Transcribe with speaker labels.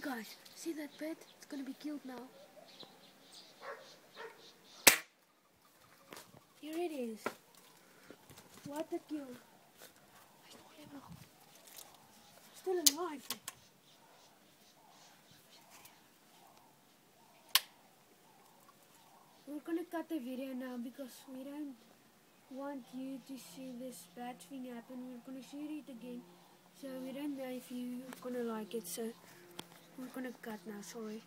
Speaker 1: Hey guys, see that pet? It's gonna be killed now. Here it is. What a kill. Still alive. We're gonna cut the video now because we don't want you to see this bad thing happen. We're gonna shoot it again. So we don't know if you're gonna like it. So we're gonna cut now, sorry.